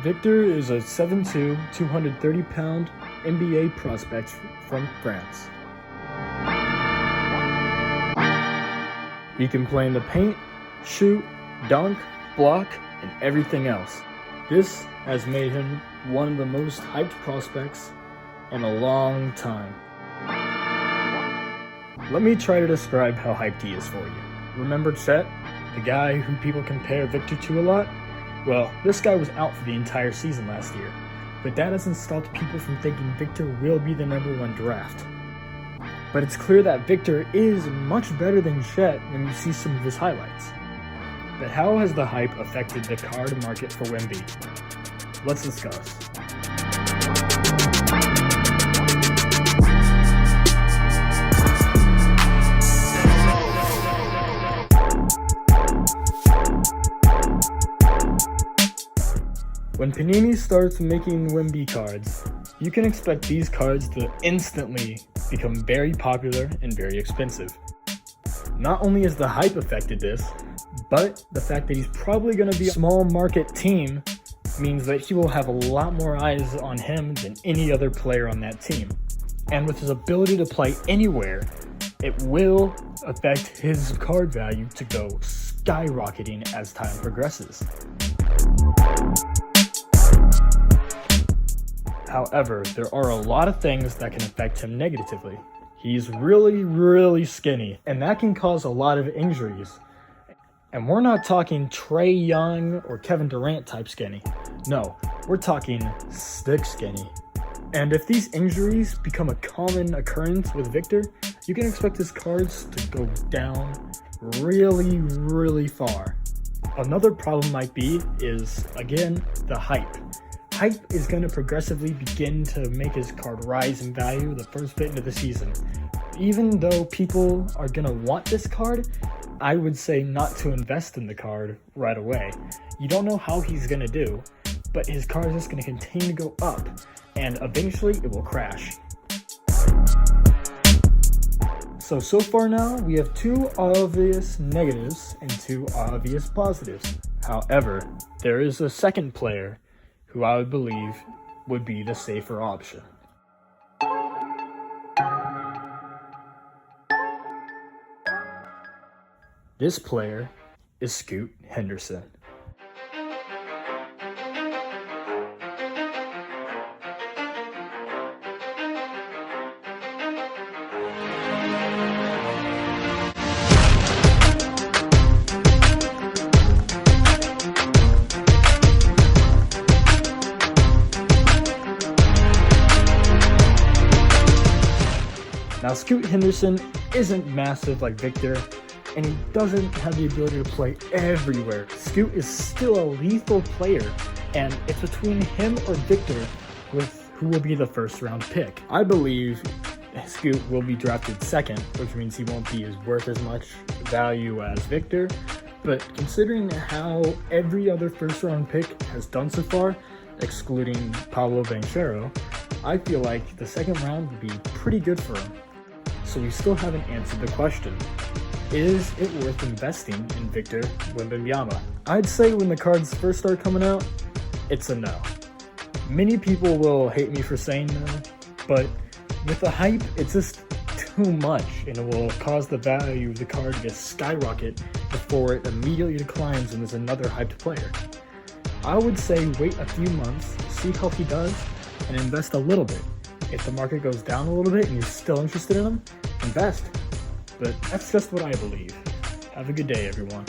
Victor is a 7'2", 230-pound NBA prospect from France. He can play in the paint, shoot, dunk, block, and everything else. This has made him one of the most hyped prospects in a long time. Let me try to describe how hyped he is for you. Remember Chet, the guy who people compare Victor to a lot? Well, this guy was out for the entire season last year, but that hasn't stopped people from thinking Victor will be the #1 draft. But it's clear that Victor is much better than Chet when you see some of his highlights. But how has the hype affected the card market for Wemby? Let's discuss. When Panini starts making Wemby cards, you can expect these cards to instantly become very popular and very expensive. Not only has the hype affected this, but the fact that he's probably going to be a small market team means that he will have a lot more eyes on him than any other player on that team. And with his ability to play anywhere, it will affect his card value to go skyrocketing as time progresses. However, there are a lot of things that can affect him negatively. He's really skinny, and that can cause a lot of injuries. And we're not talking Trae Young or Kevin Durant type skinny. No, we're talking stick skinny. And if these injuries become a common occurrence with Victor, you can expect his cards to go down really far. Another problem might be is, again, the hype. Hype is going to progressively begin to make his card rise in value the first bit into the season. Even though people are going to want this card, I would say not to invest in the card right away. You don't know how he's going to do, but his card is just going to continue to go up, and eventually it will crash. So far now, we have 2 obvious negatives and 2 obvious positives. However, there is a second player who I would believe would be the safer option. This player is Scoot Henderson. Now, Scoot Henderson isn't massive like Victor, and he doesn't have the ability to play everywhere. Scoot is still a lethal player, and it's between him or Victor with who will be the first round pick. I believe Scoot will be drafted second, which means he won't be worth as much value as Victor, but considering how every other first round pick has done so far, excluding Paolo Banchero, I feel like the second round would be pretty good for him. So we still haven't answered the question. Is it worth investing in Victor Wembanyama? I'd say when the cards first start coming out, it's a no. Many people will hate me for saying no, but with the hype, it's just too much, and it will cause the value of the card to skyrocket before it immediately declines when there's another hyped player. I would say wait a few months, see how he does, and invest a little bit. If the market goes down a little bit and you're still interested in him, invest. But that's just what I believe. Have a good day, everyone.